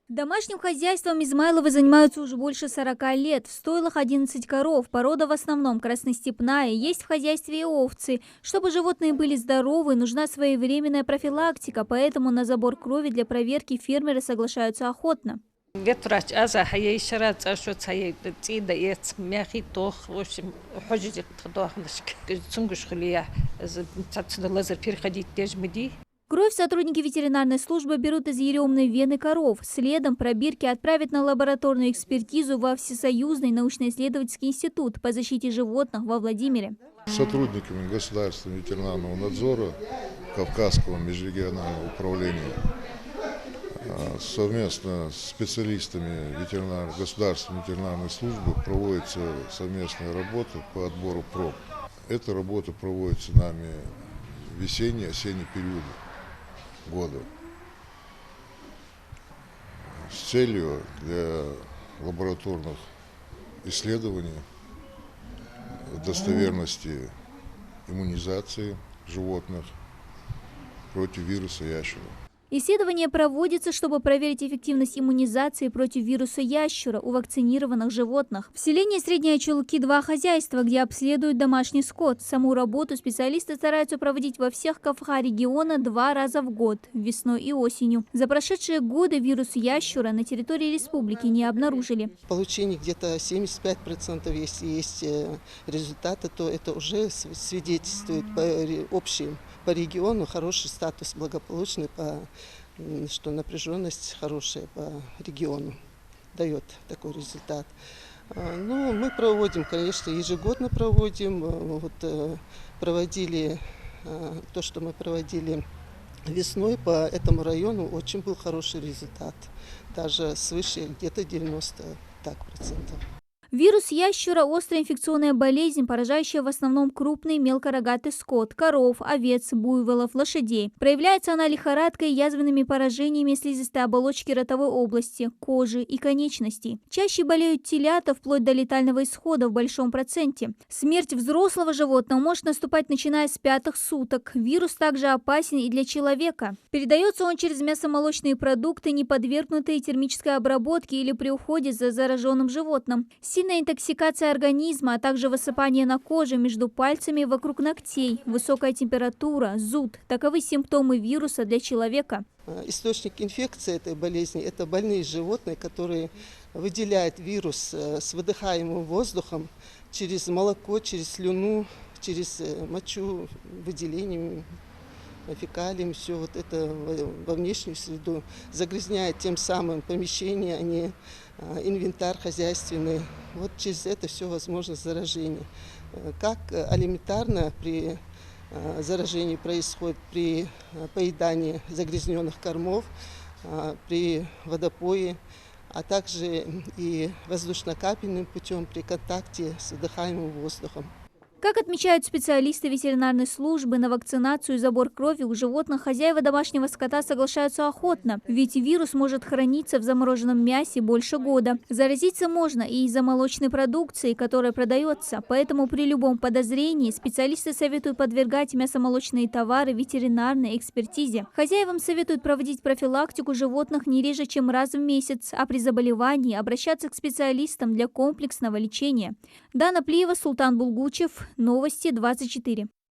Домашним хозяйством Измайловы занимаются уже больше 40 лет. В стойлах 11 коров, порода в основном красностепная, есть в хозяйстве и овцы. Чтобы животные были здоровы, нужна своевременная профилактика, поэтому на забор крови для проверки фермеры соглашаются охотно. Ветврач аза хаейшара цашо цай цида ец мяхи тох в общем хожить тохнашк цунгуш хлия цацна лазер переходить тежмеди. Кровь сотрудники ветеринарной службы берут из еремной вены коров. Следом пробирки отправят на лабораторную экспертизу во Всесоюзный научно-исследовательский институт по защите животных во Владимире. Сотрудниками Государственного ветеринарного надзора Кавказского межрегионального управления совместно с специалистами Государственной ветеринарной службы проводится совместная работа по отбору проб. Эта работа проводится нами в весенний-осенний период года с целью для лабораторных исследований достоверности иммунизации животных против вируса ящера. Исследование проводится, чтобы проверить эффективность иммунизации против вируса ящера у вакцинированных животных. В селении Средние Чулки 2 хозяйства, где обследуют домашний скот. Саму работу специалисты стараются проводить во всех КФХ региона 2 раза в год, весной и осенью. За прошедшие годы вирус ящера на территории республики не обнаружили. Получение где-то 75%, если есть результаты, то это уже свидетельствует по региону хороший статус, благополучный, что напряженность хорошая по региону дает такой результат. Ну, мы проводим, конечно, ежегодно проводим. Проводили то, что мы проводили весной по этому району, очень был хороший результат, даже свыше где-то 90%. Вирус ящера – острая инфекционная болезнь, поражающая в основном крупный мелкорогатый скот, коров, овец, буйволов, лошадей. Проявляется она лихорадкой и язвенными поражениями слизистой оболочки ротовой области, кожи и конечностей. Чаще болеют телята вплоть до летального исхода в большом проценте. Смерть взрослого животного может наступать начиная с 5-х суток. Вирус также опасен и для человека. Передается он через мясомолочные продукты, не подвергнутые термической обработке или при уходе за зараженным животным. Сильная интоксикация организма, а также высыпание на коже между пальцами вокруг ногтей, высокая температура, зуд – таковы симптомы вируса для человека. Источник инфекции этой болезни – это больные животные, которые выделяют вирус с выдыхаемым воздухом через молоко, через слюну, через мочу, выделением, фекалием, все вот это во внешнюю среду загрязняет тем самым помещение, а не инвентарь хозяйственный. Вот через это все возможно заражение. Как элементарно при заражении происходит при поедании загрязненных кормов, при водопое, а также и воздушно-капельным путем при контакте с вдыхаемым воздухом. Как отмечают специалисты ветеринарной службы, на вакцинацию и забор крови у животных хозяева домашнего скота соглашаются охотно, ведь вирус может храниться в замороженном мясе больше года. Заразиться можно и из-за молочной продукции, которая продается, поэтому при любом подозрении специалисты советуют подвергать мясомолочные товары ветеринарной экспертизе. Хозяевам советуют проводить профилактику животных не реже, чем раз в месяц, а при заболевании обращаться к специалистам для комплексного лечения. Дана Плиева, Султан Булгучев. Новости 24.